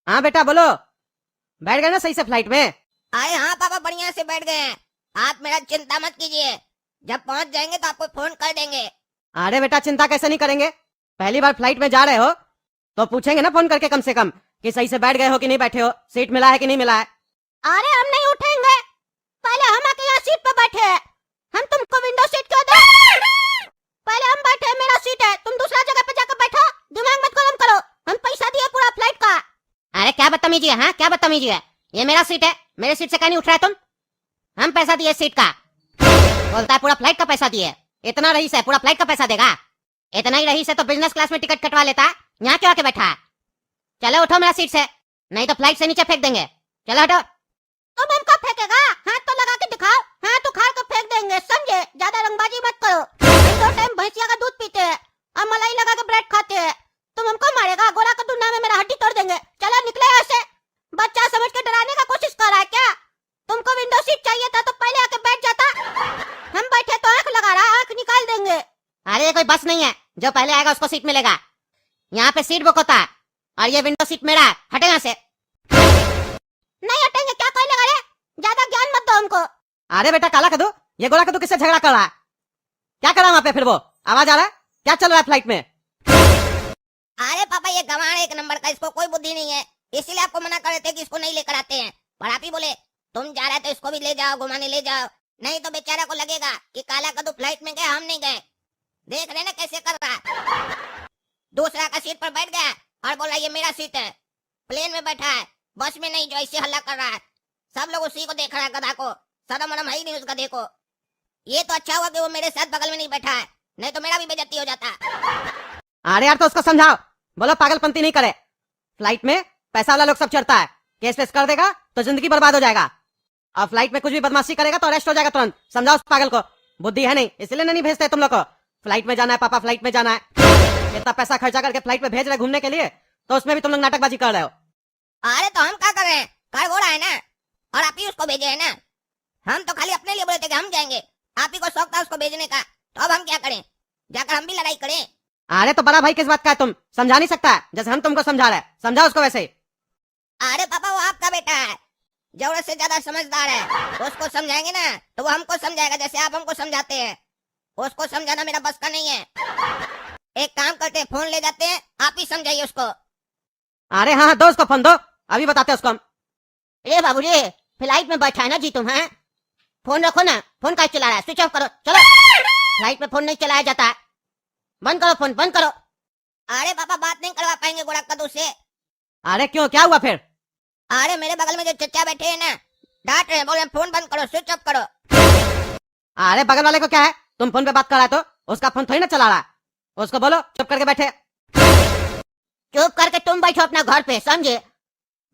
हाँ बेटा बोलो, बैठ गए ना सही से फ्लाइट में? अरे हाँ पापा, बढ़िया से बैठ गए हैं। आप मेरा चिंता मत कीजिए, जब पहुंच जाएंगे तो आपको फोन कर देंगे। अरे बेटा चिंता कैसे नहीं करेंगे, पहली बार फ्लाइट में जा रहे हो तो पूछेंगे ना फोन करके कम से कम कि सही से बैठ गए हो कि नहीं बैठे हो, सीट मिला है कि नहीं मिला है। अरे हम नहीं उठेंगे, पहले हम आके यहाँ सीट पे बैठे हैं। हम तुमको विंडो सीट क्यों दें? पहले हम बैठे, मेरा सीट है, तुम दूसरा जगह पे जाकर बैठो। दिमाग मत गरम करो, हम पैसा दिए पूरा फ्लाइट का। अरे क्या बदतमीजी है, हाँ क्या बदतमीजी है? ये मेरा सीट है, मेरे सीट से क्या नहीं उठ रहा है तुम? हम पैसा दिए सीट का, बोलता है पूरा फ्लाइट का पैसा दिए। इतना रईस है, पूरा फ्लाइट का पैसा देगा? इतना ही रईस है तो बिजनेस क्लास में टिकट कटवा लेता, यहाँ क्यों आके बैठा है? चलो उठो मेरा सीट से, नहीं तो फ्लाइट से नीचे फेंक देंगे। चलो हटो। तुम हमको फेंकेगा? हाथ तो लगा के दिखाओ, हाथ उखाड़ कर फेंक देंगे, समझे? ज्यादा रंगबाजी मत करो। हम दो टाइम भैंसिया का दूध पीते हैं और मलाई लगा के ब्रेड खाते हैं। तुम हमको मारेगा? गोरा का दुनिया में मेरा हड्डी तोड़ देंगे। चलो निकले ऐसे, बच्चा समझ के डराने का कोशिश कर रहा है क्या? तुमको विंडो सीट चाहिए था तो पहले आके बैठ जाता। हम बैठे तो आंख लगा रहा, आंख निकाल देंगे। अरे ये कोई बस नहीं है, जो पहले आएगा उसको सीट मिलेगा। यहाँ पे सीट बुक होता है और ये विंडो सीट मेरा है। हटे यहाँ से। नहीं हटेंगे, क्या कहने लगा रे? ज्यादा ज्ञान मत दो हमको। अरे बेटा काला कदू, ये गोरा कदू किससे झगड़ा कर रहा है? क्या कर रहा है वहाँ पे? फिर वो आवाज आ रहा है, क्या चल रहा है फ्लाइट में? अरे पापा ये गंवार एक नंबर का, इसको कोई बुद्धि नहीं है, इसीलिए आपको मना कर रहे थे कि इसको नहीं लेकर आते हैं। पर आप ही बोले तुम जा रहे तो इसको भी ले जाओ, घुमाने ले जाओ, नहीं तो बेचारा को लगेगा कि काला कद्दू फ्लाइट में गए, हम नहीं गए। देख रहे ना कैसे कर रहा है, दूसरा का सीट पर बैठ गया और बोला ये मेरा सीट है। प्लेन में बैठा है, बस में नहीं, जो ऐसे हल्ला कर रहा है। सब लोग उसी को देख रहा है, गधा को शर्म वरम है ही नहीं उस गधे को। ये तो अच्छा हुआ कि वो मेरे साथ बगल में नहीं बैठा है, नहीं तो मेरा भी बेइज्जती हो जाता। अरे यार तो उसको समझाओ, बोलो पागलपंती नहीं करे। फ्लाइट में पैसा वाला लोग सब चढ़ता है, केस वेस कर देगा तो जिंदगी बर्बाद हो जाएगा। और फ्लाइट में कुछ भी बदमाशी करेगा तो अरेस्ट हो जाएगा तुरंत। समझाओ उस पागल को, बुद्धि है नहीं इसलिए नहीं भेजते तुम लोग को। फ्लाइट में जाना है पापा, फ्लाइट में जाना है, इतना पैसा खर्चा करके फ्लाइट में भेज रहे घूमने के लिए, तो उसमें भी तुम लोग नाटकबाजी कर रहे हो। अरे तो हम क्या कर रहे हैं, कार घोड़ा है ना, और आप ही उसको भेजे है ना। हम तो खाली अपने लिए बोले थे कि हम जाएंगे, आप ही को शौक था उसको भेजने का, तो अब हम क्या करें? जाकर हम भी लड़ाई करें? अरे तो बड़ा भाई किस बात का है, तुम समझा नहीं सकता है जैसे हम तुमको समझा रहे हैं, समझाओ उसको वैसे ही। अरे पापा वो आपका बेटा है, जरूरत से ज्यादा समझदार है, उसको समझाएंगे ना तो वो हमको समझाएगा जैसे आप हमको समझाते हैं। उसको समझाना मेरा बस का नहीं है। एक काम करते हैं, फोन ले जाते हैं, आप ही समझाइए उसको। अरे हाँ दो उसको फोन दो, अभी बताते उसको हम। ए बाबू जी, फ्लाइट में बैठा है ना जी तुम, हैं? फोन रखो ना, फोन का चला रहा है, स्विच ऑफ करो। चलो, फ्लाइट में फोन नहीं चलाया जाता है, बंद करो फोन, बंद करो। अरे पापा बात नहीं करवा पाएंगे गोड़ा कद्दू से। अरे क्यों, क्या हुआ फिर? अरे मेरे बगल में जो चचा बैठे हैं ना, डांट रहे हैं, बोल रहे हैं फोन बंद करो, स्विच ऑफ करो। अरे बगल वाले को क्या है, तुम फोन पे बात कर रहा है तो उसका फोन थोड़ी ना चला रहा है, उसको बोलो चुप करके बैठे। चुप करके तुम बैठो अपना घर पे, समझे?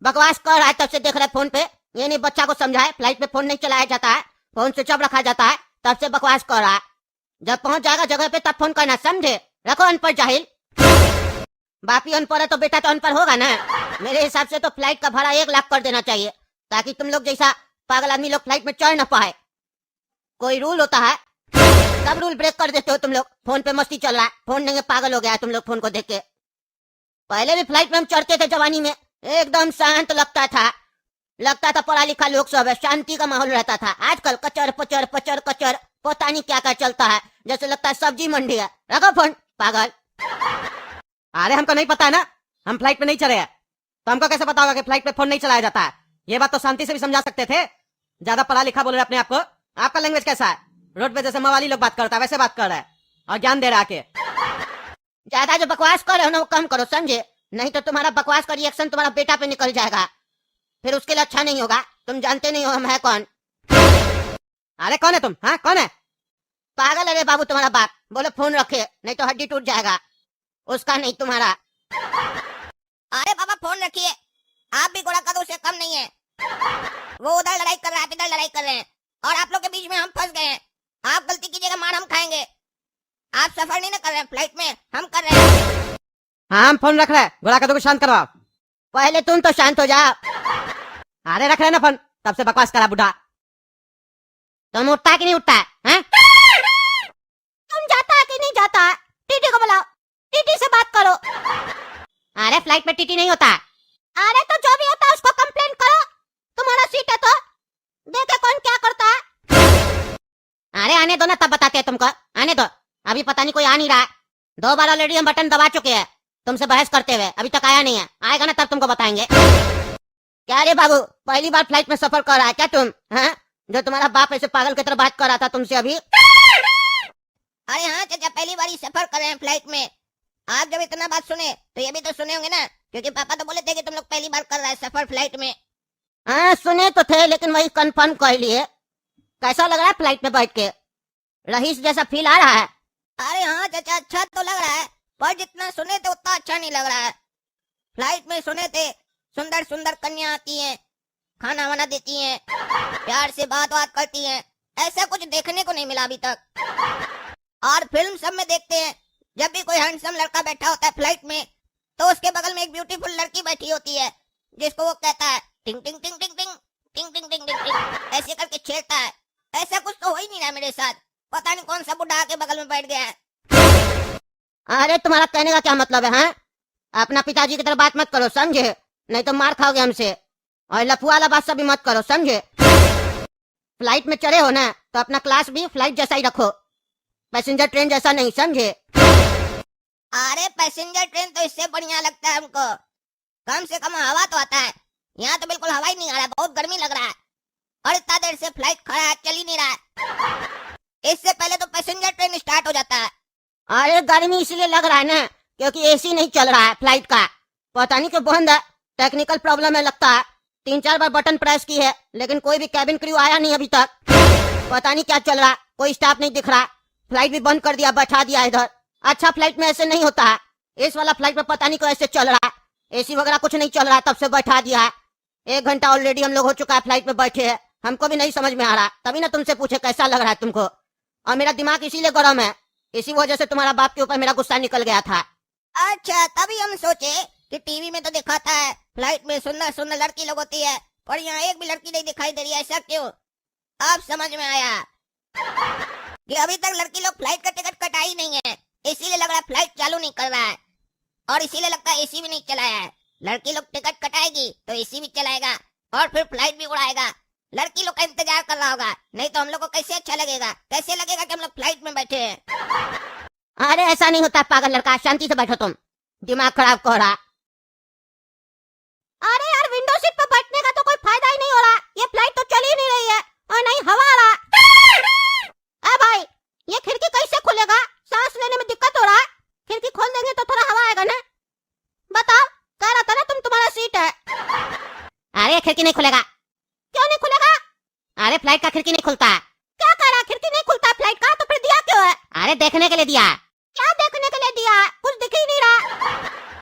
बकवास कर रहा है तब से देख रहे फोन पे, ये नहीं बच्चा को समझाए फ्लाइट में फोन नहीं चलाया जाता है, फोन स्विच ऑफ रखा जाता है, तब से बकवास कर रहा है। जब पहुंच जाएगा जगह पे तब फोन करना, समझे? रखो अनपढ़ जाहिल। बापी अनपढ़ है तो बेटा तो अनपढ़ होगा ना। मेरे हिसाब से तो फ्लाइट का भाड़ा 1 लाख कर देना चाहिए, ताकि तुम लोग जैसा पागल आदमी लोग फ्लाइट में चढ़ न पाए। कोई रूल होता है, सब रूल ब्रेक कर देते हो तुम लोग। फोन पे मस्ती चल रहा है, फोन नहीं है, पागल हो गया है तुम लोग फोन को देख के। पहले भी फ्लाइट में हम चढ़ते थे जवानी में, एकदम शांत लगता था पढ़ा लिखा लोग सब है, शांति का माहौल रहता था। आजकल कचर पचर पचर कचर, पता नहीं क्या क्या चलता है, जैसे लगता है सब्जी मंडी है। रखो फोन पागल। अरे हमको नहीं पता है ना, हम फ्लाइट में नहीं चढ़े हैं, तो हमको कैसे पता होगा कि फ्लाइट में फोन नहीं चलाया जाता है? ये बात तो शांति से भी समझा सकते थे, ज्यादा पढ़ा लिखा बोल रहे अपने आप को। आपका लैंग्वेज कैसा है, रोड पे जैसे मवाली लोग बात करता है वैसे बात कर रहा है और ज्ञान दे रहा है आके। ज्यादा जो बकवास कर रहे हो ना वो कम करो, समझे? नहीं तो तुम्हारा बकवास का रिएक्शन तुम्हारा बेटा पे निकल जाएगा, फिर उसके लिए अच्छा नहीं होगा। तुम जानते नहीं हो हम है कौन। अरे कौन है तुम, हाँ कौन है? पागल है रे बाबू तुम्हारा बाप, बोले फोन रखे नहीं तो हड्डी टूट जाएगा, उसका नहीं तुम्हारा। अरे पापा फोन रखिए, आप भी गोड़ा कद्दू से कम नहीं है। वो उधर लड़ाई कर रहा है, आप इधर लड़ाई कर रहे हैं, और आप लोग के बीच में हम फंस गए हैं। आप गलती कीजिएगा, मार हम खाएंगे। आप सफर नहीं ना कर रहे हैं फ्लाइट में, हम कर रहे हैं। हाँ हम फोन रख रहे हैं, गोरा कद्दू को शांत करवाओ। पहले तुम तो शांत हो जाओ। अरे रख रहे ना फोन, तब से बकवास करा बुढ़ा। तुम उठता है कि नहीं उठता है, हैं? तुम जाता है कि नहीं जाता है? टीटी को बुलाओ, टीटी से बात करो। अरे फ्लाइट में टीटी नहीं होता। अरे तो जो दो ना, तब बताते हैं तुमको। आने दो, अभी पता नहीं कोई आ नहीं रहा है। 2 बार ऑलरेडी हम बटन दबा चुके हैं तुमसे बहस करते हुए, अभी तक आया नहीं है। आएगा ना तब तुमको बताएंगे। क्या रे बाबू, पहली बार फ्लाइट में सफर कर रहा है क्या तुम? हैं? जो तुम्हारा बाप ऐसे पागल की तरह बात कर रहा था तुमसे अभी। अरे हाँ चाचा, पहली बार ही सफर कर रहे हैं फ्लाइट में। आप जब इतना बात सुने तो ये भी तो सुने होंगे ना, क्योंकि पापा तो बोले थे कि तुम लोग पहली बार कर रहा है सफर फ्लाइट में। हाँ सुने तो थे, लेकिन वही कंफर्म कर लिए। कैसा लग रहा है फ्लाइट में बैठ के? रईस जैसा फील आ रहा है? अरे हाँ चाचा, अच्छा तो लग रहा है, पर जितना सुने थे उतना अच्छा नहीं लग रहा है। फ्लाइट में सुने थे सुंदर सुंदर कन्या आती हैं, खाना वाना देती हैं, प्यार से बात करती हैं। ऐसा कुछ देखने को नहीं मिला अभी तक। और फिल्म सब में देखते हैं, जब भी कोई हैंडसम लड़का बैठा होता है फ्लाइट में, तो उसके बगल में एक ब्यूटीफुल लड़की बैठी होती है, जिसको वो कहता है टिंग टिंग टिंग टिंग टिंग टिंग टिंग टिंग टिंग टिंग, ऐसे करके छेड़ता है। ऐसा कुछ तो हो ही नहीं रहा मेरे साथ, पता नहीं कौन सा बुढ़ा आके बगल में बैठ गया है। अरे तुम्हारा कहने का क्या मतलब है? हाँ, अपना पिताजी की तरह बात मत करो, समझे? नहीं तो मार खाओगे हमसे। और लफुआ वाला बात सब भी मत करो, समझे? फ्लाइट में चढ़े हो ना, तो अपना क्लास भी फ्लाइट जैसा ही रखो, पैसेंजर ट्रेन जैसा नहीं, समझे? अरे पैसेंजर ट्रेन तो इससे बढ़िया लगता है हमको, कम से कम हवा तो आता है। यहाँ तो बिल्कुल हवा ही नहीं आ रहा है, बहुत गर्मी लग रहा है। और इतना देर से फ्लाइट खड़ा है, चल ही नहीं रहा है। इससे पहले तो पैसेंजर ट्रेन स्टार्ट हो जाता है। अरे गर्मी इसलिए लग रहा है ना, क्योंकि एसी नहीं चल रहा है फ्लाइट का। पता नहीं क्यों बंद है, टेक्निकल प्रॉब्लम है लगता है। 3-4 बार बटन प्रेस की है, लेकिन कोई भी कैबिन क्रू आया नहीं अभी तक। पता नहीं क्या चल रहा, कोई स्टाफ नहीं दिख रहा। फ्लाइट भी बंद कर दिया, बैठा दिया इधर। अच्छा, फ्लाइट में ऐसे नहीं होता है। इस वाला फ्लाइट में पता नहीं क्यों ऐसे चल रहा है, एसी वगैरह कुछ नहीं चल रहा, तब से बैठा दिया है। 1 घंटा ऑलरेडी हम लोग हो चुका है फ्लाइट में बैठे हैं, हमको भी नहीं समझ में आ रहा, तभी ना तुमसे पूछे कैसा लग रहा है तुमको। और मेरा दिमाग इसीलिए गर्म है, इसी वजह से तुम्हारा बाप के ऊपर मेरा गुस्सा निकल गया था। अच्छा, तभी हम सोचे कि टीवी में तो दिखाता है फ्लाइट में सुंदर सुंदर लड़की लोग होती है, पर यहाँ एक भी लड़की नहीं दिखाई दे रही है, ऐसा क्यों? अब समझ में आया कि अभी तक लड़की लोग फ्लाइट का टिकट कटाई नहीं है, इसीलिए लग रहा है फ्लाइट चालू नहीं कर रहा है। और इसीलिए लगता है एसी भी नहीं चलाया है। लड़की लोग टिकट कटाएगी तो एसी भी चलाएगा और फिर फ्लाइट भी उड़ाएगा। लड़की लोग का इंतजार कर रहा होगा, नहीं तो हम लोग को कैसे अच्छा लगेगा? कैसे लगेगा कि हम लोग फ्लाइट में बैठे हैं? अरे ऐसा नहीं होता पागल लड़का, शांति से बैठो, तुम दिमाग खराब कर रहा। अरे यार, विंडो सीट पर बैठने का तो कोई फायदा ही नहीं हो रहा, ये फ्लाइट तो चल ही नहीं रही है और नहीं हवा आ रहा। अरे भाई, ये खिड़की कैसे खुलेगा? सांस लेने में दिक्कत हो रहा है, खिड़की खोल देंगे तो थोड़ा हवा आएगा ना। बताओ, कह रहा था ना तुम्हारा सीट है। अरे खिड़की नहीं खुलेगा। क्यों नहीं खुलेगा? अरे फ्लाइट का खिड़की नहीं खुलता है। क्या कह रहा, खिड़की नहीं खुलता फ्लाइट का? तो फिर दिया क्यों है? अरे देखने के लिए दिया। क्या देखने के लिए दिया? कुछ दिख ही नहीं रहा,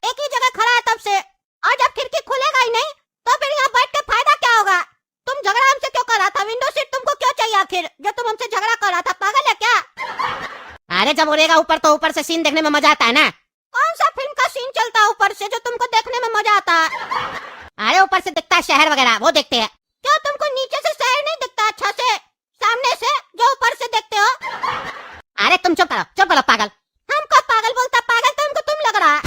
एक ही जगह खड़ा है तब से। और जब खिड़की खुलेगा ही नहीं तो फिर यहाँ बैठ के फायदा क्या होगा? तुम झगड़ा हमसे क्यों कर रहा था? विंडो सीट तुमको क्यों चाहिए आखिर, जो तुम हमसे झगड़ा कर रहा था? पागल है क्या? अरे जब उड़ेगा ऊपर तो ऊपर से सीन देखने में मजा आता है ना। कौन सा फिल्म का सीन चलता है ऊपर से जो तुमको देखने में मजा आता है? अरे ऊपर से दिखता है शहर वगैरह, वो देखते हैं। क्यों तुमको नीचे से शहर नहीं दिखता अच्छा से, सामने से जो ऊपर से देखते हो? अरे तुम चुप करो पागल। हमको पागल बोलता? पागल तो हमको तुम लग रहा है।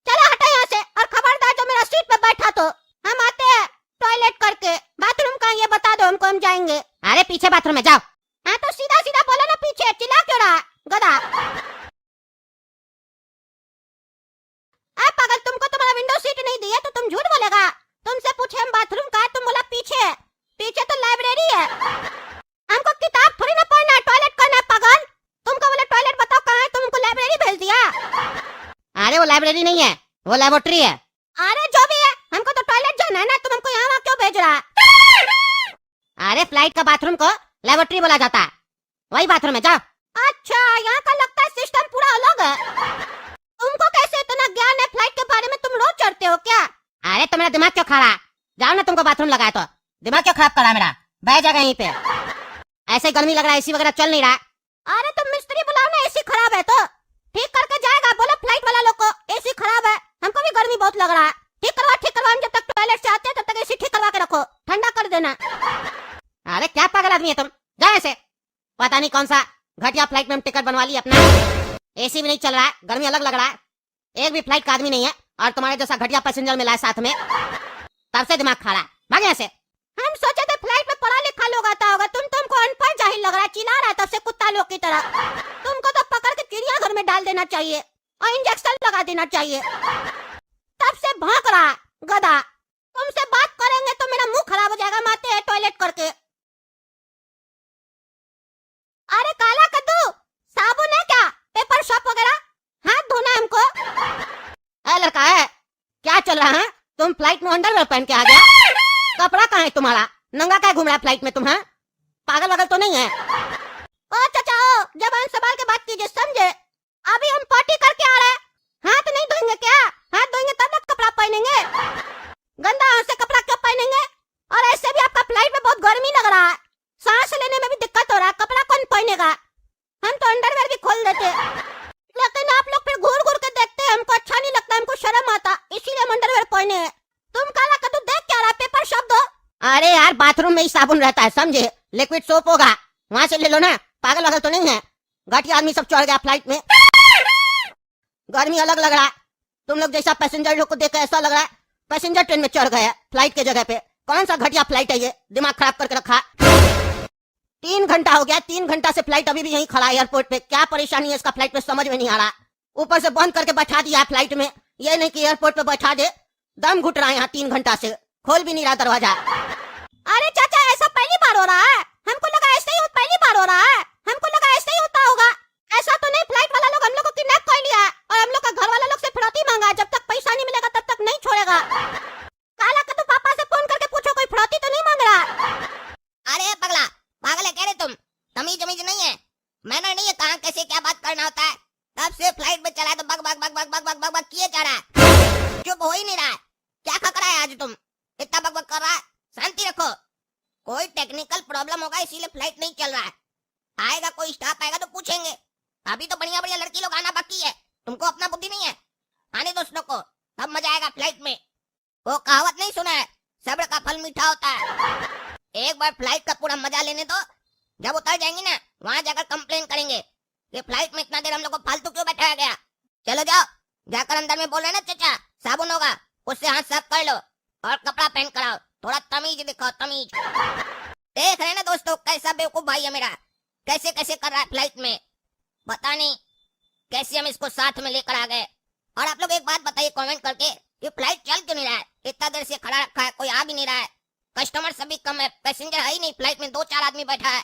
चलो हटो यहाँ से, और खबरदार जो मेरा सीट पे बैठा तो हम आते हैं टॉयलेट करके। बाथरूम का ये बता दो हमको, हम जाएंगे। अरे पीछे बाथरूम में जाओ। हाँ तो सीधा सीधा बोलो ना, पीछे चिल्ला क्यों रहा गधा? पागल, तुमको तुम्हारा विंडो सीट नहीं दी है तो तुम झूठ बोलेगा। तुमसे पूछे हम बाथरूम का, तुम बोला पीछे। पीछे तो लाइब्रेरी है, हमको किताब थोड़ी ना पढ़ना है, टॉयलेट करना है। पागल, तुमको बोले टॉयलेट बताओ कहाँ है, तुमको लाइब्रेरी भेज दिया। अरे वो लाइब्रेरी नहीं है, वो लेबोरेटरी है। अरे जो भी है, हमको तो टॉयलेट जाना है ना, तुम हमको यहाँ क्यों भेज रहा? अरे फ्लाइट का बाथरूम को लेबोरेटरी बोला जाता है, वही बाथरूम है, जाओ। अच्छा, यहाँ का लगता है सिस्टम पूरा अलग है। तुमको कैसे इतना ज्ञान है फ्लाइट के बारे में? तुम रोज चढ़ते हो क्या? अरे तो मेरा दिमाग क्यों खा रहा? जाओ ना, तुमको बाथरूम लगाया तो दिमाग क्यों खराब करा मेरा? बैठ जाएगा यहीं पे। ऐसे गर्मी लग रहा है, एसी वगैरह चल नहीं रहा। अरे तुम मिस्त्री बुलाओ ना, एसी खराब है तो ठीक करके जाएगा। बोलो फ्लाइट वाला लोग को एसी खराब है, हमको भी गर्मी बहुत लग रहा है। ठीक करवा, हम जब तक टॉयलेट से आते हैं तब तक एसी ठीक करवा के रखो, ठंडा कर देना। अरे क्या पागल आदमी है तुम, जाओ ऐसे। पता नहीं कौन सा घटिया फ्लाइट में हम टिकट बनवा ली अपना, एसी भी नहीं चल रहा है, गर्मी अलग लग रहा है, एक भी फ्लाइट का आदमी नहीं है, और तुम्हारे जैसा घटिया पैसेंजर मिला है साथ में, तब से दिमाग खा रहा है। भाग यहाँ से। हम सोचे थे फ्लाइट में पढ़ा लिखा लोग आता होगा, तुमको अनपढ़ जाहिल लग रहा है, चिल्ला रहा है तब से कुत्ता लोग की तरह। तुमको तो पकड़ के चिड़ियाघर में डाल देना चाहिए और इंजेक्शन लगा देना चाहिए। तब से भौंक रहा है गधा। तुमसे बात करेंगे तो मेरा मुंह खराब हो जाएगा, मारते हैं टॉयलेट करके। अरे काला कद्दू, साबुन है क्या? पेपर शॉप वगैरह? हाथ धोना है हमको। लड़का है क्या चल रहा है? तुम फ्लाइट में अंडरवेयर पहन के आ गया? कपड़ा कहाँ है तुम्हारा? नंगा क्या घूम रहा है फ्लाइट में तुम? हैं पागल वगल तो नहीं है? ओ चाचा, जबान संभाल के बात कीजिए, समझे? अभी हम पार्टी करके आ रहे हैं, हाथ नहीं धोएंगे क्या? हाथ धोएंगे तब ना कपड़ा पहनेंगे। गंदा हाथ से कपड़ा क्यों पहनेंगे? और ऐसे भी आपका फ्लाइट में बहुत गर्मी लग रहा है, सांस लेने में भी दिक्कत हो रहा है, कपड़ा कौन पहनेगा? हम तो अंडरवेयर भी खोल देते, लेकिन आप लोग फिर घूर घूर के देखते हैं, हमको अच्छा नहीं लगता, हमको शर्म आता, इसीलिए हम अंडरवेयर पहने हैं। तुम काला कद्दू देख क्या रहा? पेपर शॉप दो। अरे यार बाथरूम में ही साबुन रहता है, समझे? लिक्विड सोप होगा, वहाँ से ले लो ना। पागल वगल तो नहीं है? घटिया आदमी सब चढ़ गया फ्लाइट में। गर्मी अलग लग रहा है, तुम लोग जैसा पैसेंजर लोग को देख ऐसा लग रहा है पैसेंजर ट्रेन में चढ़ गए फ्लाइट के जगह पे। कौन सा घटिया फ्लाइट है ये, दिमाग खराब करके रखा। 3 घंटा हो गया, 3 घंटा से फ्लाइट अभी भी यहीं खड़ा है एयरपोर्ट पे। क्या परेशानी है इसका फ्लाइट में समझ में नहीं आ रहा। ऊपर से बंद करके बैठा दिया फ्लाइट में, ये नहीं कि एयरपोर्ट पे बैठा दे। दम घुट रहा है यहाँ 3 घंटा से, खोल भी नहीं रहा दरवाजा। अरे चाचा, ऐसा पहली बार हो रहा है? हमको लगा ऐसे ही पहली बार हो रहा है, हमको लगा ऐसे ही होता होगा। ऐसा तो नहीं फ्लाइट वाला लोग हम लोग को किडनैप कर लिया है और हम लोग का घर वाला लोग से फिरौती मांगा है, जब तक पैसा नहीं मिलेगा तब तक नहीं छोड़ेगा। काला कद्दू, पापा से फोन करके पूछो कोई फिरौती तो नहीं मांग रहा। अरे पगला, पागल है कह रहे तुम? तमीज नहीं है, मैंने नहीं है कहाँ कैसे क्या बात करना होता है। तब से फ्लाइट में चला है तो bug bug bug bug bug bug bug bug किए जा रहा है, चुप हो ही नहीं रहा है। क्या खकड़ा है आज तुम, इतना बग बग कर रहा है? शांति रखो, कोई टेक्निकल प्रॉब्लम होगा इसीलिए फ्लाइट नहीं चल रहा है। आएगा कोई स्टाफ आएगा तो पूछेंगे, अभी तो बढ़िया बढ़िया लड़की लोग आना बाकी है। तुमको अपना बुद्धि नहीं है? आने दो उसको, तब मजा आएगा फ्लाइट में। वो कहावत नहीं सुना है, सब्र का फल मीठा होता है। एक बार फ्लाइट का पूरा मजा लेने दो, जब उतर जाएंगी ना वहाँ जाकर कंप्लेन करेंगे कि फ्लाइट में इतना देर हम लोग को फालतू क्यों बैठाया गया। चलो जाओ, जाकर अंदर में बोल रहे ना चाचा साबुन होगा, उससे हाथ साफ कर लो और कपड़ा पहन कर आओ। थोड़ा तमीज दिखाओ, तमीज। देख रहे ना दोस्तों कैसा बेवकूफ भाई है मेरा, कैसे कैसे कर रहा है फ्लाइट में। पता नहीं कैसे हम इसको साथ में लेकर आ गए। और आप लोग एक बात बताइए कमेंट करके, ये फ्लाइट चल क्यों नहीं रहा है? इतना देर से खड़ा रखा है, कोई आ भी नहीं रहा है। कस्टमर सभी कम है, पैसेंजर है ही नहीं, फ्लाइट में 2-4 आदमी बैठा है,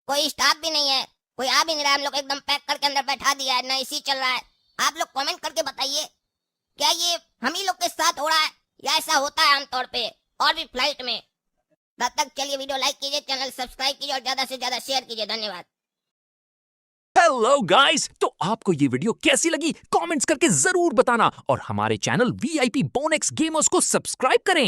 कोई स्टाफ भी नहीं है, कोई आ भी नहीं रहा है। हम लोग एकदम पैक करके अंदर बैठा दिया है, ना एसी चल रहा है। आप लोग कमेंट करके बताइए क्या ये हम ही लोग के साथ हो रहा है या ऐसा होता है आमतौर पे और भी फ्लाइट में। तब तक चलिए वीडियो लाइक कीजिए, चैनल सब्सक्राइब कीजिए और ज्यादा से ज्यादा शेयर कीजिए। धन्यवाद। हेलो गाइस, तो आपको ये वीडियो कैसी लगी कमेंट्स करके जरूर बताना और हमारे चैनल VIP बोनेक्स गेमर्स को सब्सक्राइब करें।